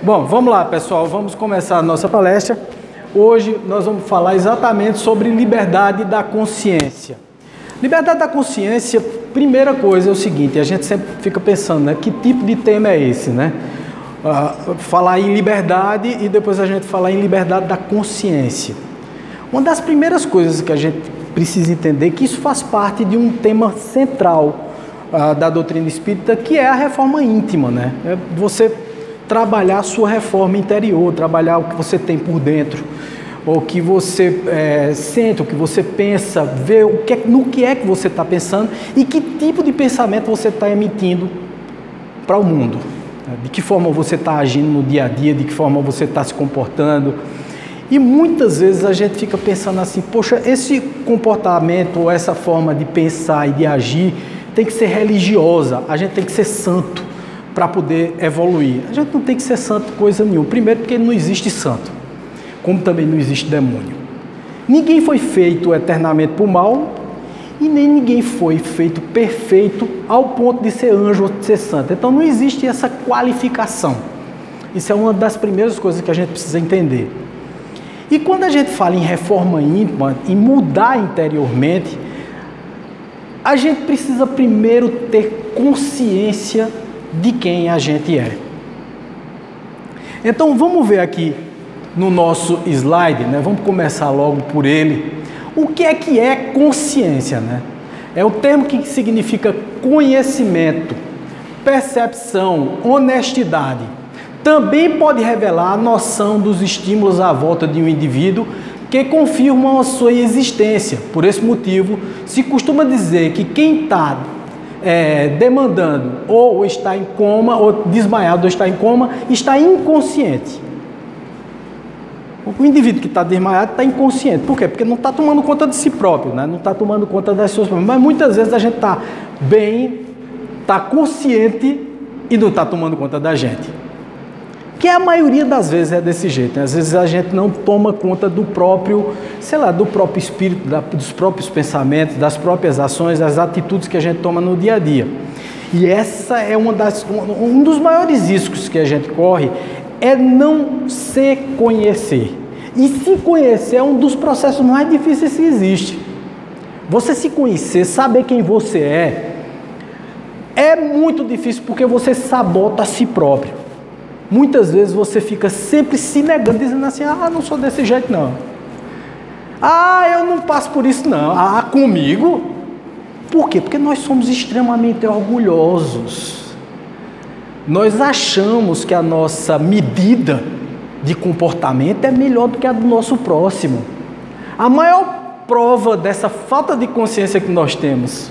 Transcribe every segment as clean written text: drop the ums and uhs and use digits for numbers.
Bom, vamos lá, pessoal, vamos começar a nossa palestra. Hoje nós vamos falar exatamente sobre liberdade da consciência. Liberdade da consciência, primeira coisa é o seguinte, a gente sempre fica pensando, né, que tipo de tema é esse, né? Falar em liberdade e depois a gente falar em liberdade da consciência. Uma das primeiras coisas que a gente precisa entender é que isso faz parte de um tema central da doutrina espírita, que é a reforma íntima, né? É você trabalhar a sua reforma interior, trabalhar o que você tem por dentro, o que você sente, o que você pensa, ver no que é que você está pensando e que tipo de pensamento você está emitindo para o mundo. De que forma você está agindo no dia a dia, de que forma você está se comportando. E muitas vezes a gente fica pensando assim, poxa, esse comportamento ou essa forma de pensar e de agir tem que ser religiosa, a gente tem que ser santo para poder evoluir. A gente não tem que ser santo coisa nenhuma. Primeiro porque não existe santo, como também não existe demônio. Ninguém foi feito eternamente por mal e nem ninguém foi feito perfeito ao ponto de ser anjo ou de ser santo. Então não existe essa qualificação. Isso é uma das primeiras coisas que a gente precisa entender. E quando a gente fala em reforma íntima, em mudar interiormente, a gente precisa primeiro ter consciência de quem a gente é. Então vamos ver aqui no nosso slide, né? Vamos começar logo por ele. O que é consciência, né? É o termo que significa conhecimento, percepção, honestidade. Também pode revelar a noção dos estímulos à volta de um indivíduo que confirmam a sua existência. Por esse motivo, se costuma dizer que quem está demandando ou está em coma, ou desmaiado ou está em coma, está inconsciente. O indivíduo que está desmaiado está inconsciente. Por quê? Porque não está tomando conta de si próprio, né? Não está tomando conta das suas problemas. Mas muitas vezes a gente está bem, está consciente e não está tomando conta da gente. Que a maioria das vezes é desse jeito, né? Às vezes a gente não toma conta do próprio, do próprio espírito, dos próprios pensamentos, das próprias ações, das atitudes que a gente toma no dia a dia. E essa é um dos maiores riscos que a gente corre, é não se conhecer. E se conhecer é um dos processos mais difíceis que existe. Você se conhecer, saber quem você é muito difícil porque você sabota a si próprio. Muitas vezes você fica sempre se negando, dizendo assim, não sou desse jeito não. Eu não passo por isso não. Comigo? Por quê? Porque nós somos extremamente orgulhosos. Nós achamos que a nossa medida de comportamento é melhor do que a do nosso próximo. A maior prova dessa falta de consciência que nós temos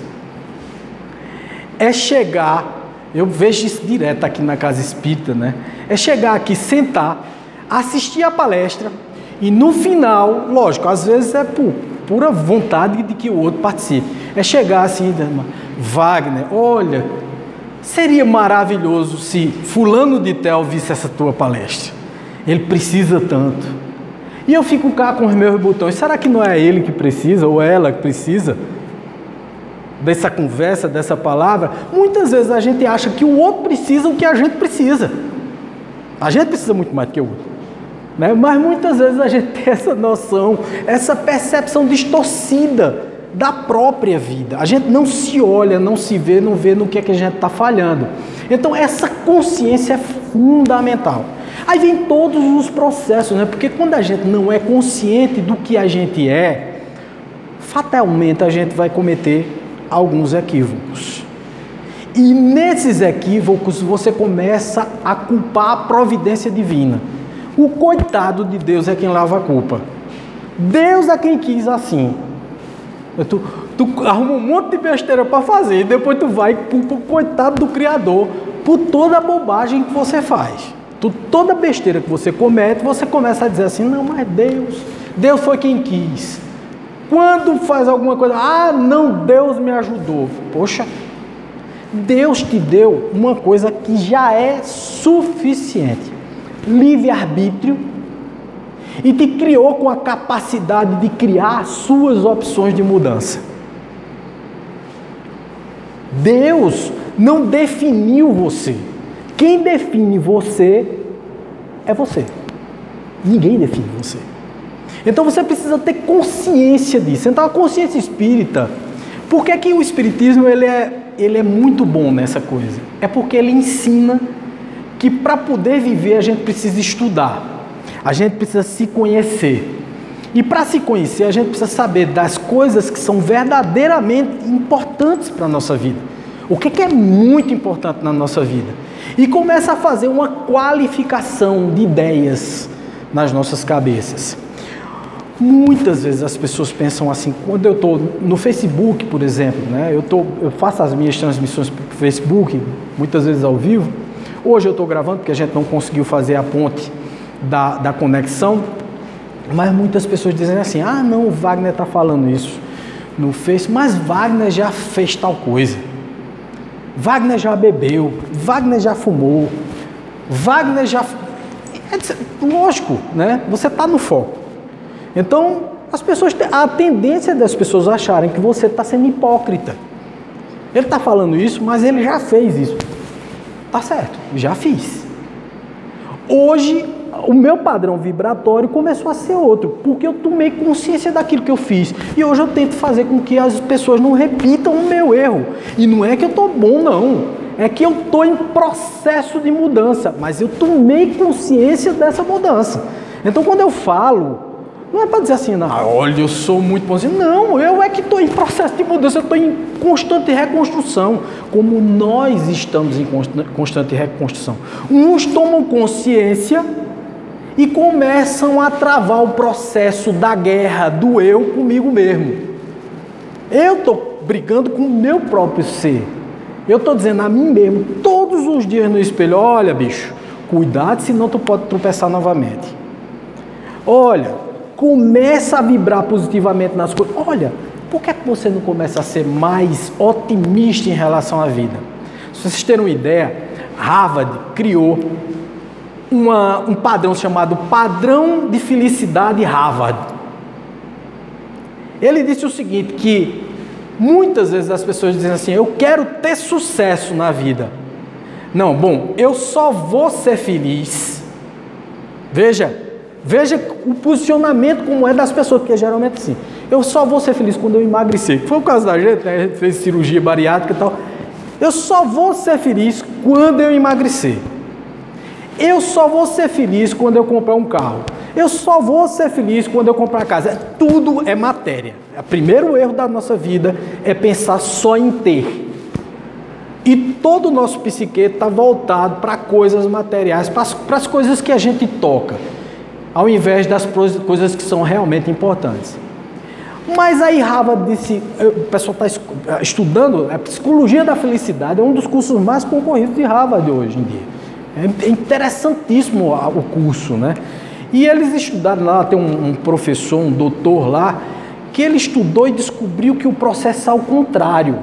é chegar... Eu vejo isso direto aqui na casa espírita, né? É chegar aqui, sentar, assistir a palestra e no final, lógico, às vezes é por pura vontade de que o outro participe. É chegar assim, Wagner, olha, seria maravilhoso se fulano de tal visse essa tua palestra. Ele precisa tanto. E eu fico cá com os meus botões. Será que não é ele que precisa ou ela que precisa dessa conversa, dessa palavra? Muitas vezes a gente acha que o outro precisa o que a gente precisa. A gente precisa muito mais do que o outro, né? Mas muitas vezes a gente tem essa noção, essa percepção distorcida da própria vida. A gente não se olha, não se vê, não vê no que é que a gente está falhando. Então essa consciência é fundamental. Aí vem todos os processos, né? Porque quando a gente não é consciente do que a gente é, fatalmente a gente vai cometer alguns equívocos. E nesses equívocos você começa a culpar a providência divina. O coitado de Deus é quem lava a culpa. Deus é quem quis assim. Tu arruma um monte de besteira para fazer e depois tu vai pro coitado do Criador por toda a bobagem que você faz. Toda besteira que você comete, você começa a dizer assim, não, mas Deus foi quem quis. Quando faz alguma coisa, não, Deus me ajudou. Poxa, Deus te deu uma coisa que já é suficiente. Livre-arbítrio. E te criou com a capacidade de criar suas opções de mudança. Deus não definiu você. Quem define você é você. Ninguém define você. Então você precisa ter consciência disso. Então a consciência espírita, por que o espiritismo ele é muito bom nessa coisa? É porque ele ensina que para poder viver a gente precisa estudar, a gente precisa se conhecer. E para se conhecer a gente precisa saber das coisas que são verdadeiramente importantes para a nossa vida. O que é muito importante na nossa vida? E começa a fazer uma qualificação de ideias nas nossas cabeças. Muitas vezes as pessoas pensam assim, quando eu estou no Facebook, por exemplo, né, eu faço as minhas transmissões para o Facebook, muitas vezes ao vivo. Hoje eu estou gravando porque a gente não conseguiu fazer a ponte da conexão, mas muitas pessoas dizem assim, ah não, o Wagner está falando isso no Facebook, mas Wagner já fez tal coisa, Wagner já bebeu, Wagner já fumou, Wagner já... Lógico, né? Você está no foco. Então, a tendência das pessoas acharem que você está sendo hipócrita. Ele está falando isso, mas ele já fez isso. Tá certo, já fiz. Hoje, o meu padrão vibratório começou a ser outro, porque eu tomei consciência daquilo que eu fiz. E hoje eu tento fazer com que as pessoas não repitam o meu erro. E não é que eu estou bom, não. É que eu estou em processo de mudança, mas eu tomei consciência dessa mudança. Então, quando eu falo, não é para dizer assim, não, olha, eu sou muito bom. Não, eu é que estou em processo de mudança, eu estou em constante reconstrução, como nós estamos em constante reconstrução. Uns tomam consciência e começam a travar o processo da guerra do eu comigo mesmo. Eu estou brigando com o meu próprio ser. Eu estou dizendo a mim mesmo, todos os dias no espelho, olha bicho, cuidado senão tu pode tropeçar novamente. Olha, começa a vibrar positivamente nas coisas. Olha, por que você não começa a ser mais otimista em relação à vida? Se vocês terem uma ideia, Harvard criou um padrão chamado Padrão de Felicidade Harvard. Ele disse o seguinte, que muitas vezes as pessoas dizem assim, eu quero ter sucesso na vida. Não, bom, eu só vou ser feliz. Veja o posicionamento como é das pessoas, porque geralmente assim, eu só vou ser feliz quando eu emagrecer. Foi o caso da gente, né? A gente fez cirurgia bariátrica e tal. Eu só vou ser feliz quando eu emagrecer. Eu só vou ser feliz quando eu comprar um carro. Eu só vou ser feliz quando eu comprar casa. Tudo é matéria. O primeiro erro da nossa vida é pensar só em ter. E todo o nosso psique está voltado para coisas materiais, para as coisas que a gente toca, ao invés das coisas que são realmente importantes. Mas aí Harvard disse, o pessoal está estudando, a psicologia da felicidade é um dos cursos mais concorridos de Harvard hoje em dia. É interessantíssimo o curso, né? E eles estudaram lá, tem um professor, um doutor lá, que ele estudou e descobriu que o processo é ao contrário.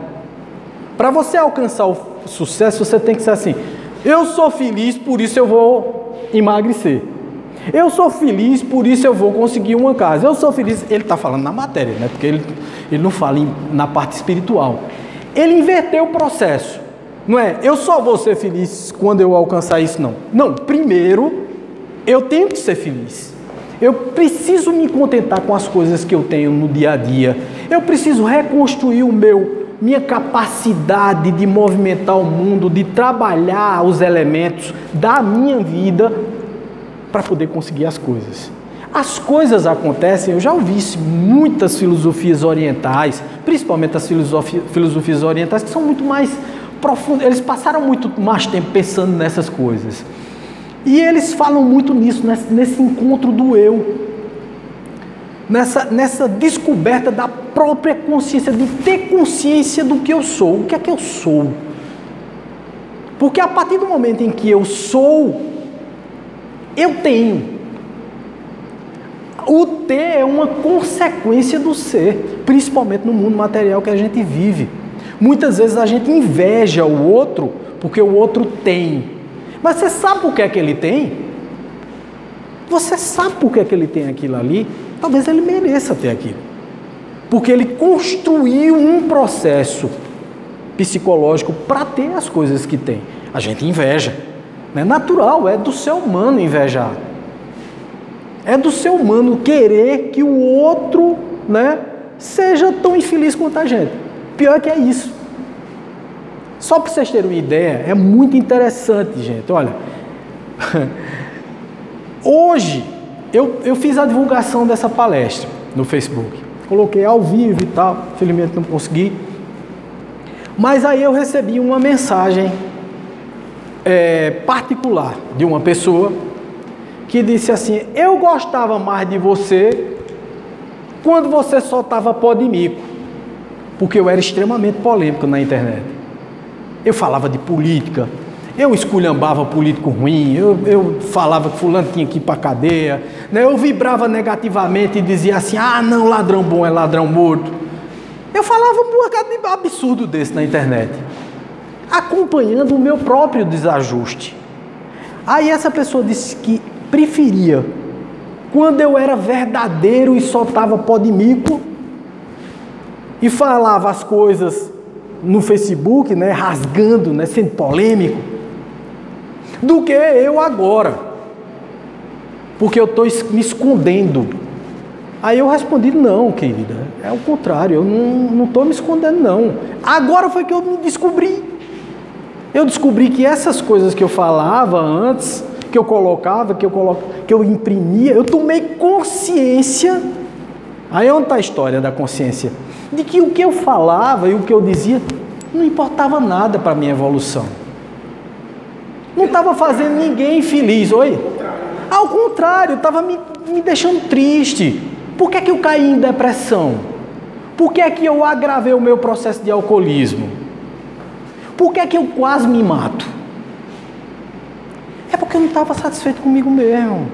Para você alcançar o sucesso, você tem que ser assim, eu sou feliz, por isso eu vou emagrecer. Eu sou feliz, por isso eu vou conseguir uma casa. Eu sou feliz, ele está falando na matéria, né? Porque ele não fala na parte espiritual. Ele inverteu o processo. Não é, eu só vou ser feliz quando eu alcançar isso, não. Não, primeiro, eu tenho que ser feliz. Eu preciso me contentar com as coisas que eu tenho no dia a dia. Eu preciso reconstruir minha capacidade de movimentar o mundo, de trabalhar os elementos da minha vida para poder conseguir as coisas. As coisas acontecem, eu já ouvi muitas filosofias orientais, principalmente as filosofias orientais, que são muito mais profundas, eles passaram muito mais tempo pensando nessas coisas. E eles falam muito nisso, nesse encontro do eu, nessa descoberta da própria consciência, de ter consciência do que eu sou. O que é que eu sou? Porque a partir do momento em que eu sou, eu tenho. O ter é uma consequência do ser, principalmente no mundo material que a gente vive. Muitas vezes a gente inveja o outro porque o outro tem. Mas você sabe por que é que ele tem? Você sabe por que é que ele tem aquilo ali? Talvez ele mereça ter aquilo. Porque ele construiu um processo psicológico para ter as coisas que tem. A gente inveja. É natural, é do ser humano invejar. É do ser humano querer que o outro, né, seja tão infeliz quanto a gente. Pior que é isso. Só para vocês terem uma ideia, é muito interessante, gente. Olha, hoje eu fiz a divulgação dessa palestra no Facebook. Coloquei ao vivo e tal, infelizmente não consegui. Mas aí eu recebi uma mensagem particular de uma pessoa que disse assim: eu gostava mais de você quando você soltava pó de mico, porque eu era extremamente polêmico na internet. Eu falava de política, eu esculhambava político ruim, eu falava que fulano tinha que ir para a cadeia, né? Eu vibrava negativamente e dizia assim: ah não, ladrão bom é ladrão morto. Eu falava um bocado de absurdo desse na internet, acompanhando o meu próprio desajuste. Aí essa pessoa disse que preferia quando eu era verdadeiro e soltava pó de mico e falava as coisas no Facebook, né, rasgando, né, sendo polêmico, do que eu agora, porque eu estou me escondendo. Aí eu respondi: não, querida, é o contrário, eu não estou me escondendo, não. Agora foi que eu me descobri. Eu descobri que essas coisas que eu falava antes, que eu colocava, que eu imprimia, eu tomei consciência. Aí onde está a história da consciência? De que o que eu falava e o que eu dizia não importava nada para a minha evolução. Não estava fazendo ninguém feliz. Oi? Ao contrário, estava me deixando triste. Por que é que eu caí em depressão? Por que é que eu agravei o meu processo de alcoolismo? Por que é que eu quase me mato? É porque eu não estava satisfeito comigo mesmo.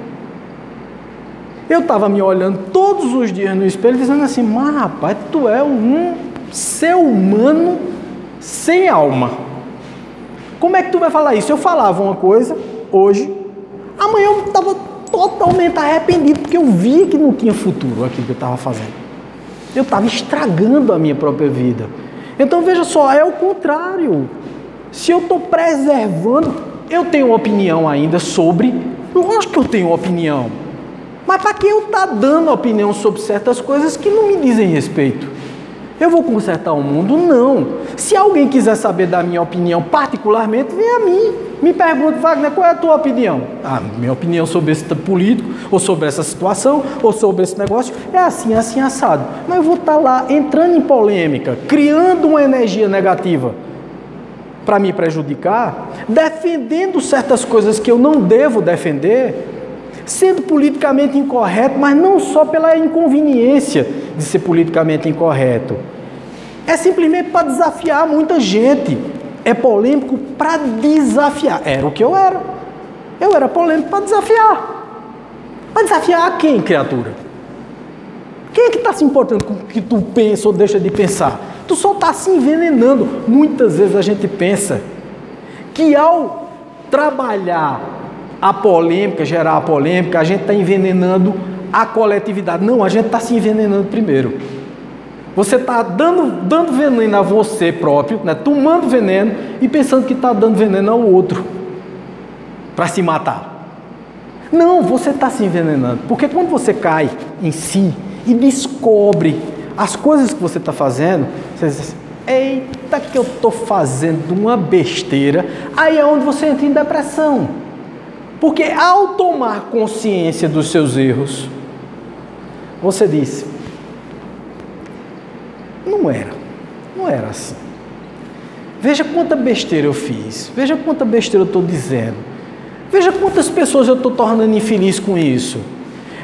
Eu estava me olhando todos os dias no espelho dizendo assim: mas rapaz, tu é um ser humano sem alma. Como é que tu vai falar isso? Eu falava uma coisa hoje, amanhã eu estava totalmente arrependido, porque eu via que não tinha futuro aquilo que eu estava fazendo. Eu estava estragando a minha própria vida. Então veja só, é o contrário. Se eu estou preservando, eu tenho opinião ainda sobre, lógico que eu tenho opinião, mas para que eu estar dando opinião sobre certas coisas que não me dizem respeito? Eu vou consertar o mundo? Não. Se alguém quiser saber da minha opinião particularmente, vem a mim. Me pergunta: Wagner, qual é a tua opinião? Minha opinião sobre esse político, ou sobre essa situação, ou sobre esse negócio, é assim, assim, assado. Mas eu vou estar lá entrando em polêmica, criando uma energia negativa para me prejudicar, defendendo certas coisas que eu não devo defender, sendo politicamente incorreto, mas não só pela inconveniência de ser politicamente incorreto. É simplesmente para desafiar muita gente. É polêmico para desafiar. Era o que eu era. Eu era polêmico para desafiar. Para desafiar a quem, criatura? Quem é que está se importando com o que tu pensa ou deixa de pensar? Tu só está se envenenando. Muitas vezes a gente pensa que ao trabalhar a polêmica, gerar a polêmica, a gente está envenenando a coletividade. Não, a gente está se envenenando primeiro. Você está dando veneno a você próprio, né? Tomando veneno e pensando que está dando veneno ao outro para se matar. Não, você está se envenenando. Porque quando você cai em si e descobre as coisas que você está fazendo, você diz assim: eita, que eu estou fazendo uma besteira. Aí é onde você entra em depressão. Porque ao tomar consciência dos seus erros, você diz: não era assim. Veja quanta besteira eu fiz, veja quanta besteira eu estou dizendo, veja quantas pessoas eu estou tornando infeliz com isso,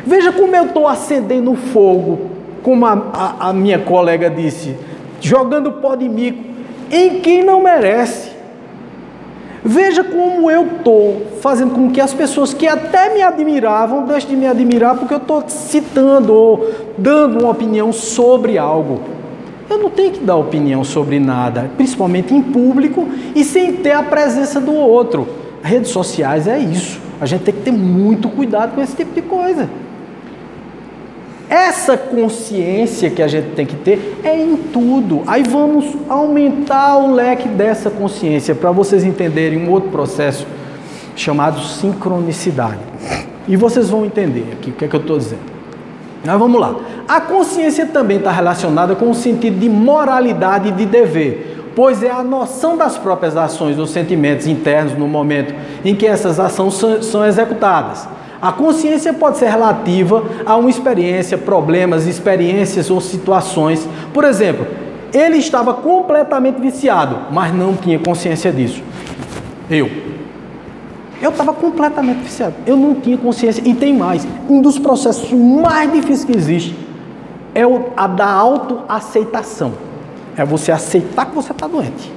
veja como eu estou acendendo fogo, como a minha colega disse, jogando pó de mico em quem não merece. Veja como eu estou fazendo com que as pessoas que até me admiravam deixem de me admirar porque eu estou citando ou dando uma opinião sobre algo. Eu não tenho que dar opinião sobre nada, principalmente em público e sem ter a presença do outro. Redes sociais é isso. A gente tem que ter muito cuidado com esse tipo de coisa. Essa consciência que a gente tem que ter é em tudo. Aí vamos aumentar o leque dessa consciência para vocês entenderem um outro processo chamado sincronicidade. E vocês vão entender aqui o que é que eu estou dizendo. Mas vamos lá. A consciência também está relacionada com o sentido de moralidade e de dever, pois é a noção das próprias ações ou sentimentos internos no momento em que essas ações são executadas. A consciência pode ser relativa a uma experiência, problemas, experiências ou situações. Por exemplo, ele estava completamente viciado, mas não tinha consciência disso. Eu estava completamente viciado, eu não tinha consciência. E tem mais, um dos processos mais difíceis que existe é a da autoaceitação. É você aceitar que você está doente.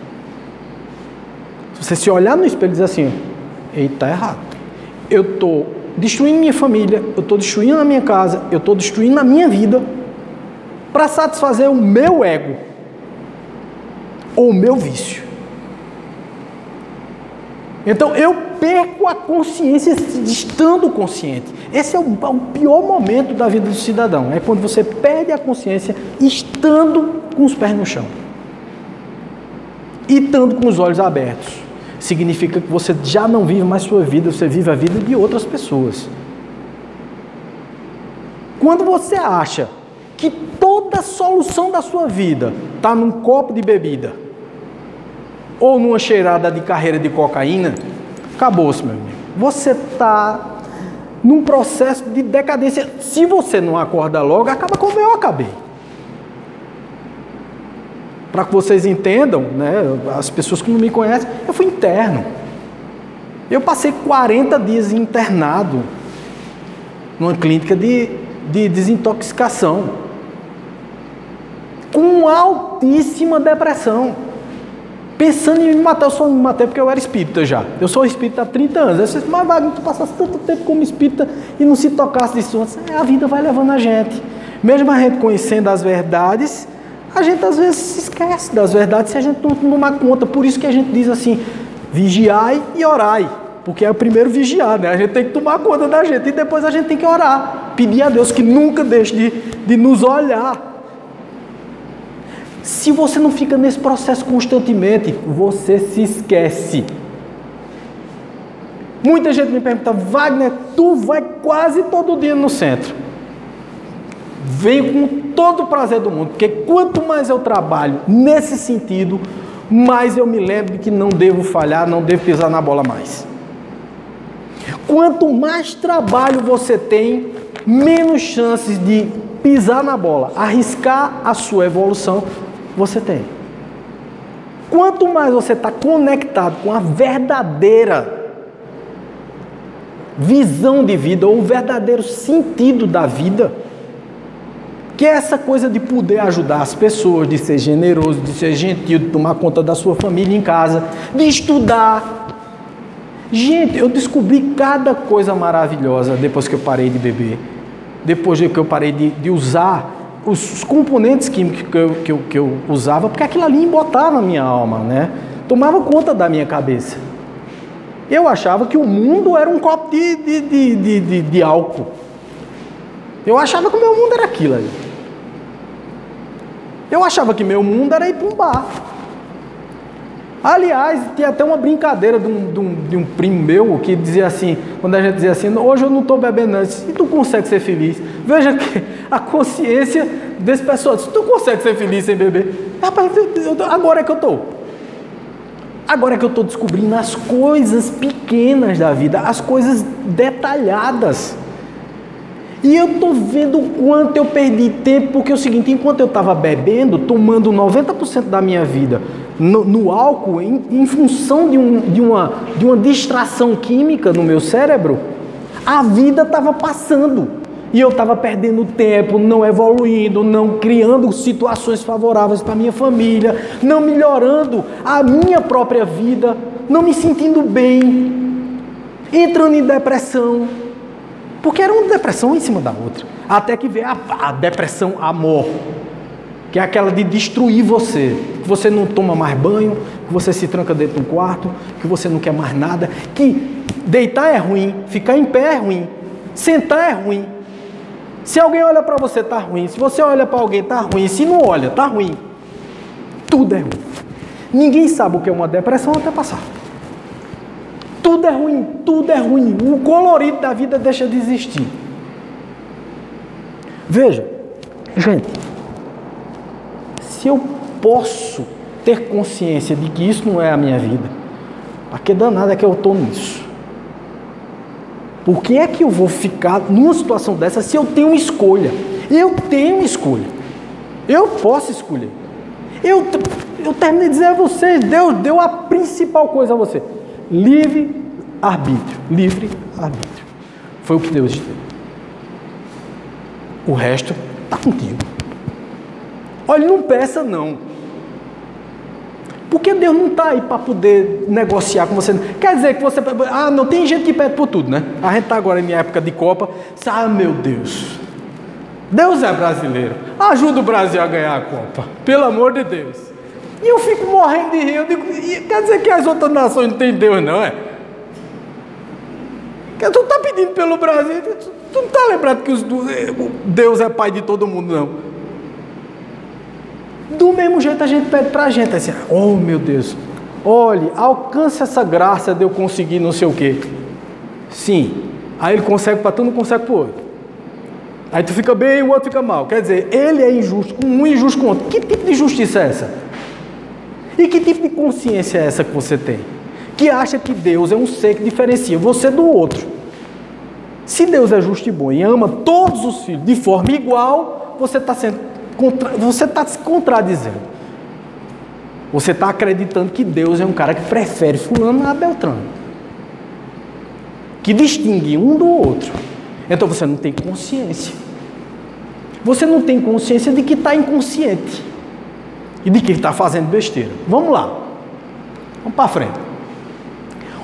Se você se olhar no espelho e dizer assim, ele está errado. Eu estou destruindo minha família, eu estou destruindo a minha casa, eu estou destruindo a minha vida para satisfazer o meu ego ou o meu vício. Então eu perco a consciência estando consciente. Esse é o pior momento da vida do cidadão. É quando você perde a consciência estando com os pés no chão. E estando com os olhos abertos. Significa que você já não vive mais sua vida, você vive a vida de outras pessoas. Quando você acha que toda a solução da sua vida está num copo de bebida, ou numa cheirada de carreira de cocaína, acabou-se, meu amigo. Você está num processo de decadência. Se você não acorda logo, acaba como eu acabei. Para que vocês entendam, né, as pessoas que não me conhecem, eu fui interno. Eu passei 40 dias internado numa clínica de desintoxicação, com altíssima depressão. Pensando em me matar, eu só me matei porque eu era espírita já. Eu sou espírita há 30 anos. Eu disse, mas Wagner, tu passasse tanto tempo como espírita e não se tocasse disso antes. A vida vai levando a gente. Mesmo a gente conhecendo as verdades, a gente às vezes se esquece das verdades se a gente não tomar conta. Por isso que a gente diz assim, vigiai e orai. Porque é o primeiro vigiar, né? A gente tem que tomar conta da gente e depois a gente tem que orar. Pedir a Deus que nunca deixe de nos olhar. Se você não fica nesse processo constantemente, você se esquece. Muita gente me pergunta, Wagner, tu vai quase todo dia no centro. Venho com todo o prazer do mundo, porque quanto mais eu trabalho nesse sentido, mais eu me lembro que não devo falhar, não devo pisar na bola mais. Quanto mais trabalho você tem, menos chances de pisar na bola, arriscar a sua evolução, você tem. Quanto mais você está conectado com a verdadeira visão de vida, ou o verdadeiro sentido da vida, que é essa coisa de poder ajudar as pessoas, de ser generoso, de ser gentil, de tomar conta da sua família em casa, de estudar. Gente, eu descobri cada coisa maravilhosa depois que eu parei de beber, depois que eu parei de usar os componentes químicos que eu usava, porque aquilo ali embotava a minha alma, né? Tomava conta da minha cabeça. Eu achava que o mundo era um copo de álcool. Eu achava que o meu mundo era aquilo ali. Eu achava que meu mundo era ir para um bar. Aliás, tinha até uma brincadeira de um primo meu que dizia assim, quando a gente dizia assim, hoje eu não estou bebendo antes, e tu consegue ser feliz? Veja que a consciência desse pessoal, se tu consegue ser feliz sem beber, rapaz, agora é que eu estou. Agora é que eu estou descobrindo as coisas pequenas da vida, as coisas detalhadas. E eu estou vendo o quanto eu perdi tempo, porque é o seguinte, enquanto eu estava bebendo, tomando 90% da minha vida no álcool, em função de uma distração química no meu cérebro, a vida estava passando. E eu estava perdendo tempo, não evoluindo, não criando situações favoráveis para a minha família, não melhorando a minha própria vida, não me sentindo bem, entrando em depressão. Porque era uma depressão em cima da outra. Até que veio a depressão amor, que é aquela de destruir você. Que você não toma mais banho, que você se tranca dentro de um quarto, que você não quer mais nada, que deitar é ruim, ficar em pé é ruim, sentar é ruim. Se alguém olha para você, está ruim. Se você olha para alguém, está ruim. Se não olha, está ruim. Tudo é ruim. Ninguém sabe o que é uma depressão até passar. tudo é ruim, tudo é ruim. O colorido da vida deixa de existir. Veja, gente, se eu posso ter consciência de que isso não é a minha vida, para que danada é que eu estou nisso? Por que é que eu vou ficar numa situação dessa se eu tenho escolha? Eu tenho escolha. Eu posso escolher. Eu terminei de dizer a vocês, Deus deu a principal coisa a você. Livre arbítrio. Livre arbítrio. Foi o que Deus deu. O resto está contigo. Olha, não peça não. Porque Deus não está aí para poder negociar com você. Quer dizer que você... Ah, não, tem gente que pede por tudo, né? A gente está agora em época de Copa. Ah, meu Deus. Deus é brasileiro. Ajuda o Brasil a ganhar a Copa. Pelo amor de Deus. E eu fico morrendo de rir. Eu digo, quer dizer que as outras nações não têm Deus, não é? Tu está pedindo pelo Brasil. Tu não está lembrado que Deus é pai de todo mundo, não. Do mesmo jeito a gente pede para a gente, assim, oh meu Deus, olhe, alcance essa graça de eu conseguir não sei o quê. Sim, aí ele consegue para tu, não consegue para o outro. Aí tu fica bem e o outro fica mal. Quer dizer, ele é injusto com um e injusto com o outro. Que tipo de justiça é essa? E que tipo de consciência é essa que você tem? Que acha que Deus é um ser que diferencia você do outro. Se Deus é justo e bom e ama todos os filhos de forma igual, você está se contradizendo. Você está acreditando que Deus é um cara que prefere fulano a Beltrano, que distingue um do outro. Então você não tem consciência. Você não tem consciência de que está inconsciente e de que está fazendo besteira. Vamos lá. Vamos para frente.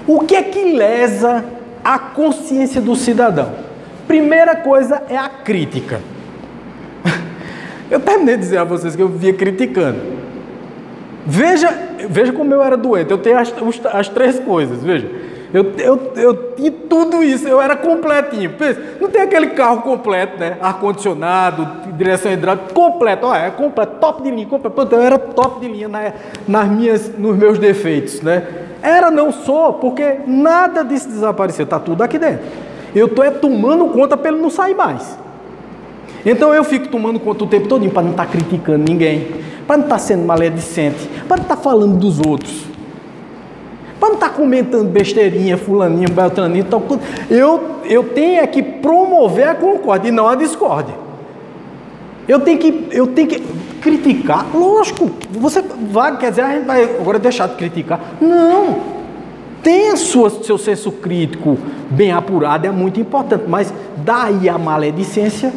O que é que lesa a consciência do cidadão? Primeira coisa é a crítica. Eu terminei de dizer a vocês que eu vivia criticando. Veja como eu era doente. Eu tenho as três coisas, veja. Eu tinha tudo isso, eu era completinho. Não tem aquele carro completo, né? Ar-condicionado, direção hidráulica, completo. É completo, top de linha. Completo. Eu era top de linha nos meus defeitos, né? Não sou, porque nada disso desapareceu. Está tudo aqui dentro. Eu estou tomando conta para ele não sair mais. Então eu fico tomando conta o tempo todo para não estar criticando ninguém, para não estar sendo maledicente, para não estar falando dos outros, para não estar comentando besteirinha, fulaninho, beltraninho, tal. Eu tenho é que promover a concórdia e não a discórdia. Eu tenho que criticar, lógico. Você vai, quer dizer, a gente vai agora deixar de criticar. Não. Tenha seu senso crítico bem apurado, é muito importante, mas daí a maledicência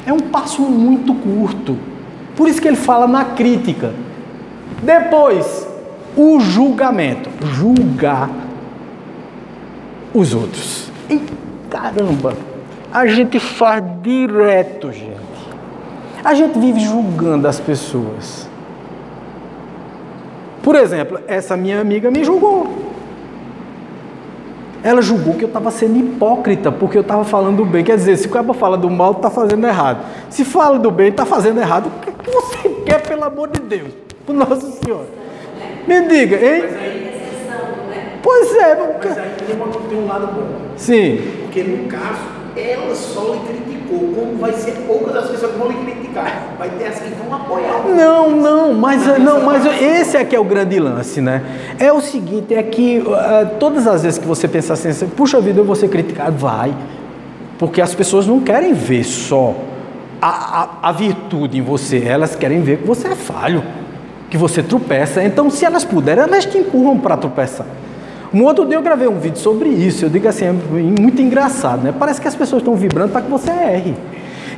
é um passo muito curto. Por isso que ele fala na crítica. Depois, o julgamento. Julgar os outros. E caramba, a gente faz direto, gente. A gente vive julgando as pessoas. Por exemplo, essa minha amiga me julgou. Ela julgou que eu estava sendo hipócrita, porque eu estava falando do bem. Quer dizer, se o cara fala do mal, está fazendo errado. Se fala do bem, está fazendo errado. O que você quer, pelo amor de Deus? Por Nossa Senhora. Me diga, hein? Mas aí é exceção, né? Pois é. Mas aí tem um lado bom. Sim. Porque no caso, ela só lhe criticou. Como vai ser poucas as pessoas que vão lhe criticar. Vai ter as que vão apoiar. Mas esse aqui é o grande lance, né? É o seguinte, é que todas as vezes que você pensar assim, puxa vida, eu vou ser criticado, vai. Porque as pessoas não querem ver só a virtude em você, elas querem ver que você é falho, que você tropeça. Então, se elas puderem, elas te empurram para tropeçar. Um outro dia eu gravei um vídeo sobre isso, eu digo assim, é muito engraçado, né? Parece que as pessoas estão vibrando para que você erre.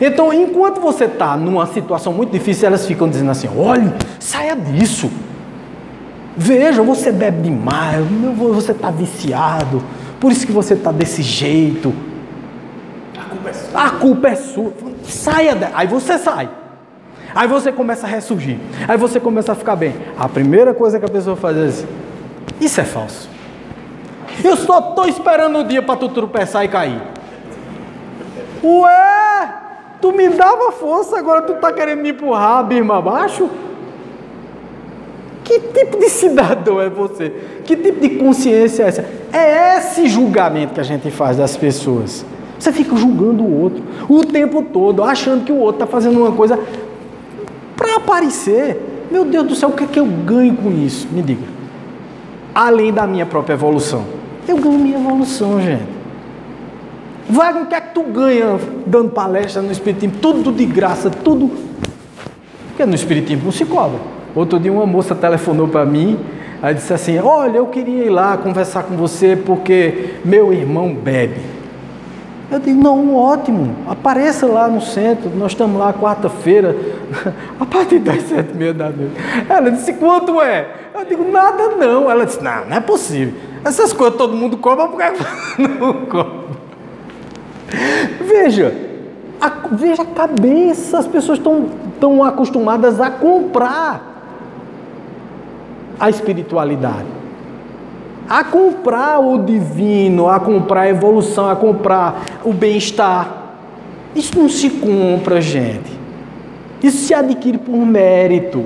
Então, enquanto você está numa situação muito difícil, elas ficam dizendo assim, olha, saia disso. Veja, você bebe demais, você está viciado, por isso que você está desse jeito. A culpa é sua. Saia daí. Aí você sai. Aí você começa a ressurgir. Aí você começa a ficar bem. A primeira coisa que a pessoa faz é assim, isso é falso. Eu só estou esperando o dia para tu tropeçar e cair. Ué, tu me dava força, agora tu está querendo me empurrar, birma abaixo? Que tipo de cidadão é você? Que tipo de consciência é essa? É esse julgamento que a gente faz das pessoas. Você fica julgando o outro o tempo todo, achando que o outro está fazendo uma coisa para aparecer. Meu Deus do céu, o que é que eu ganho com isso? Me diga. Além da minha própria evolução. Eu ganho minha evolução, gente. Wagner, o que é que tu ganha dando palestra no Espiritismo? Tudo de graça, tudo. Porque no Espiritismo não se cobra. Outro dia uma moça telefonou para mim, aí disse assim, olha, eu queria ir lá conversar com você porque meu irmão bebe. Eu digo, não, ótimo, apareça lá no centro, nós estamos lá quarta-feira, a partir das 7h30 da noite. Ela disse, quanto é? Eu digo, nada não. Ela disse, não é possível. Essas coisas todo mundo cobra, por que não cobra? Veja a cabeça, as pessoas estão acostumadas a comprar a espiritualidade, a comprar o divino, a comprar a evolução, a comprar o bem-estar. Isso não se compra, gente. Isso se adquire por mérito.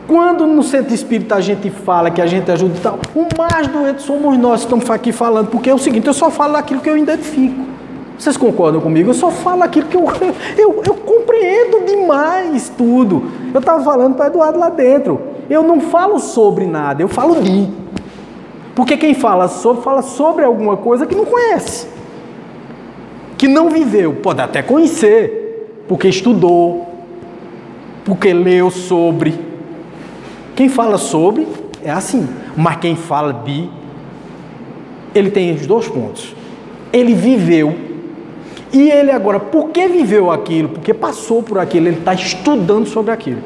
Quando no centro espírita a gente fala que a gente ajuda e tal, o mais doente somos nós que estamos aqui falando, porque é o seguinte, eu só falo aquilo que eu identifico. Vocês concordam comigo? Eu só falo aquilo que eu compreendo demais tudo. Eu estava falando para Eduardo lá dentro. Eu não falo sobre nada, eu falo de. Porque quem fala sobre alguma coisa que não conhece. Que não viveu. Pode até conhecer, porque estudou, porque leu sobre. Quem fala sobre é assim. Mas quem fala de, ele tem os dois pontos. Ele viveu. E ele agora, por que viveu aquilo? Porque passou por aquilo, ele está estudando sobre aquilo.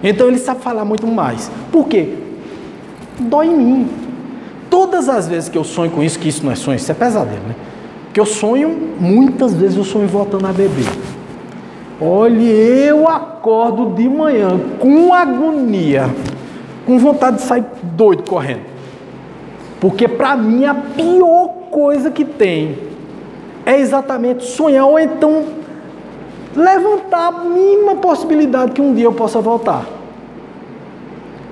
Então ele sabe falar muito mais. Por quê? Dói em mim. Todas as vezes que eu sonho com isso, que isso não é sonho, isso é pesadelo, né? Porque eu sonho, muitas vezes eu sonho voltando a beber. Olha, eu acordo de manhã com agonia, com vontade de sair doido correndo. Porque para mim a pior coisa que tem é exatamente sonhar ou então levantar a mínima possibilidade que um dia eu possa voltar.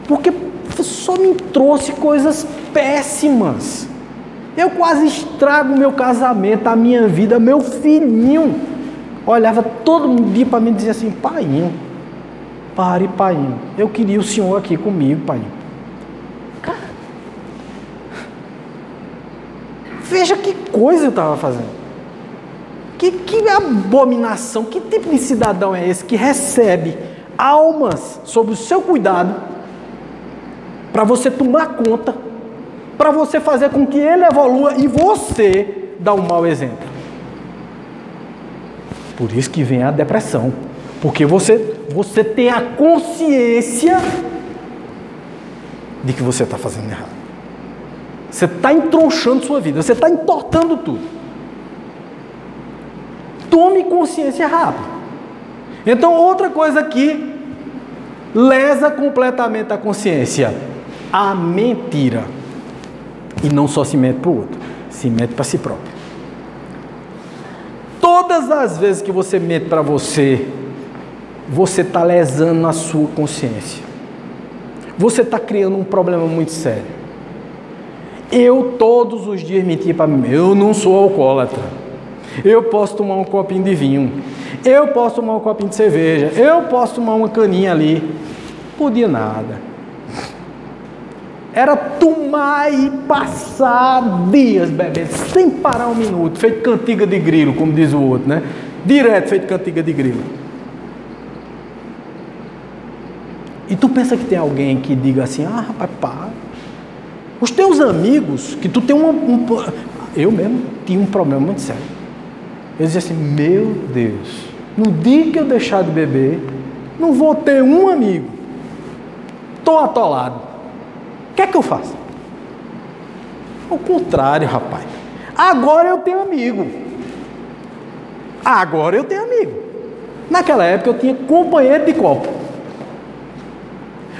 Porque só me trouxe coisas péssimas. Eu quase estrago meu casamento, a minha vida, meu filhinho. Olhava todo dia para mim e dizia assim, painho, pare, painho. Eu queria o senhor aqui comigo, painho. Cara, veja que coisa eu estava fazendo. Que abominação, que tipo de cidadão é esse que recebe almas sob o seu cuidado para você tomar conta, para você fazer com que ele evolua e você dá um mau exemplo? Por isso que vem a depressão, porque você tem a consciência de que você está fazendo errado. Você está entronchando sua vida, você está entortando tudo. Tome consciência rápido. Então, outra coisa que lesa completamente a consciência, a mentira. E não só se mente para o outro, se mente para si próprio. Todas as vezes que você mente para você, você está lesando a sua consciência. Você está criando um problema muito sério. Eu todos os dias menti para mim, eu não sou alcoólatra. Eu posso tomar um copinho de vinho, eu posso tomar um copinho de cerveja, eu posso tomar uma caninha ali. Podia nada. Era tomar e passar dias bebendo, sem parar um minuto, feito cantiga de grilo, como diz o outro, né? Direto feito cantiga de grilo. E tu pensa que tem alguém que diga assim, ah, rapaz, para. Os teus amigos, que tu tem eu mesmo tinha um problema muito sério. Eu dizia assim, meu Deus, no dia que eu deixar de beber, não vou ter um amigo. Estou atolado. O que é que eu faço? Ao contrário, rapaz. Agora eu tenho amigo. Agora eu tenho amigo. Naquela época eu tinha companheiro de copo.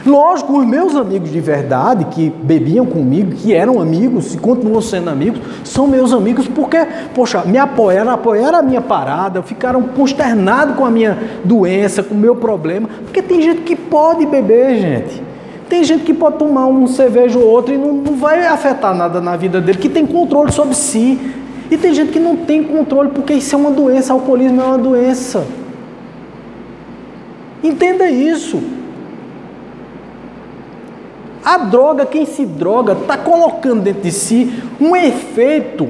Lógico, os meus amigos de verdade, que bebiam comigo, que eram amigos e continuam sendo amigos, são meus amigos porque, poxa, me apoiaram a minha parada, ficaram consternados com a minha doença, com o meu problema, porque tem gente que pode beber, gente. Tem gente que pode tomar um cerveja ou outro e não vai afetar nada na vida dele, que tem controle sobre si. E tem gente que não tem controle porque isso é uma doença, alcoolismo é uma doença. Entenda isso. A droga, quem se droga, está colocando dentro de si um efeito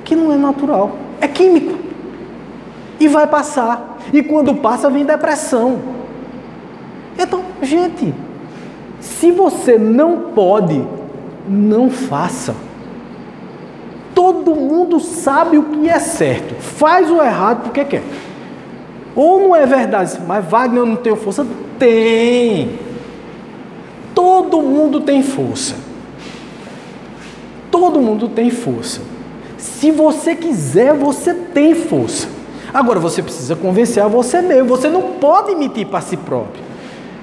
que não é natural, é químico. E vai passar. E quando passa, vem depressão. Então, gente, se você não pode, não faça. Todo mundo sabe o que é certo. Faz o errado porque quer. Ou não é verdade, mas Wagner, eu não tenho força? Tem. Todo mundo tem força. Todo mundo tem força. Se você quiser, você tem força. Agora você precisa convencer a você mesmo. Você não pode mentir para si próprio.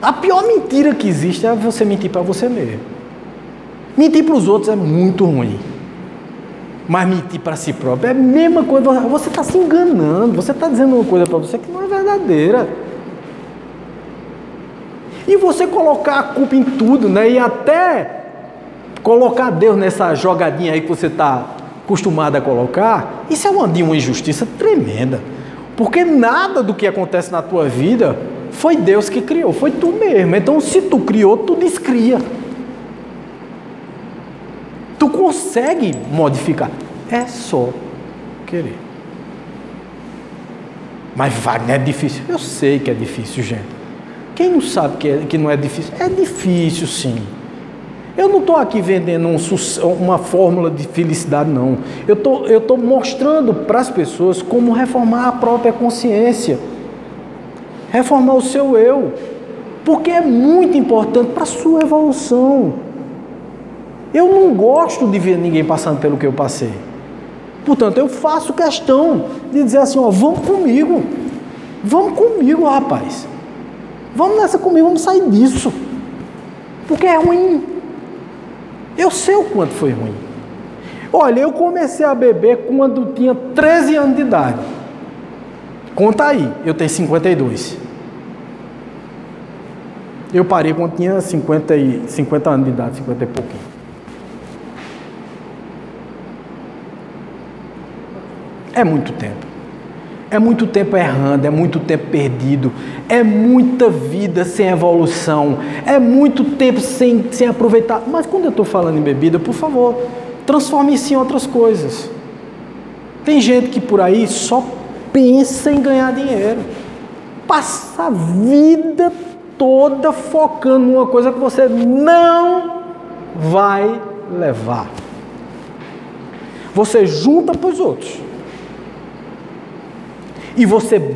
A pior mentira que existe é você mentir para você mesmo. Mentir para os outros é muito ruim. Mas mentir para si próprio é a mesma coisa. Você está se enganando. Você está dizendo uma coisa para você que não é verdadeira. E você colocar a culpa em tudo, né? E até colocar Deus nessa jogadinha aí que você está acostumado a colocar, isso é uma injustiça tremenda. Porque nada do que acontece na tua vida foi Deus que criou, foi tu mesmo. Então, se tu criou, tu descria. Tu consegue modificar. É só querer. Mas Wagner, é difícil. Eu sei que é difícil, gente. Quem não sabe que não é difícil? É difícil, sim. Eu não estou aqui vendendo uma fórmula de felicidade, não. Eu estou mostrando para as pessoas como reformar a própria consciência. Reformar o seu eu. Porque é muito importante para a sua evolução. Eu não gosto de ver ninguém passando pelo que eu passei. Portanto, eu faço questão de dizer assim, ó, vamos comigo. Vamos comigo, rapaz. Vamos nessa comigo, vamos sair disso. Porque é ruim. Eu sei o quanto foi ruim. Olha, eu comecei a beber quando tinha 13 anos de idade. Conta aí, eu tenho 52. Eu parei quando tinha 50 anos de idade, 50 e pouquinho. É muito tempo. É muito tempo errando, é muito tempo perdido, é muita vida sem evolução, é muito tempo sem aproveitar. Mas quando eu estou falando em bebida, por favor, transforme isso em outras coisas. Tem gente que por aí só pensa em ganhar dinheiro, passa a vida toda focando numa coisa que você não vai levar. Você junta para os outros. E você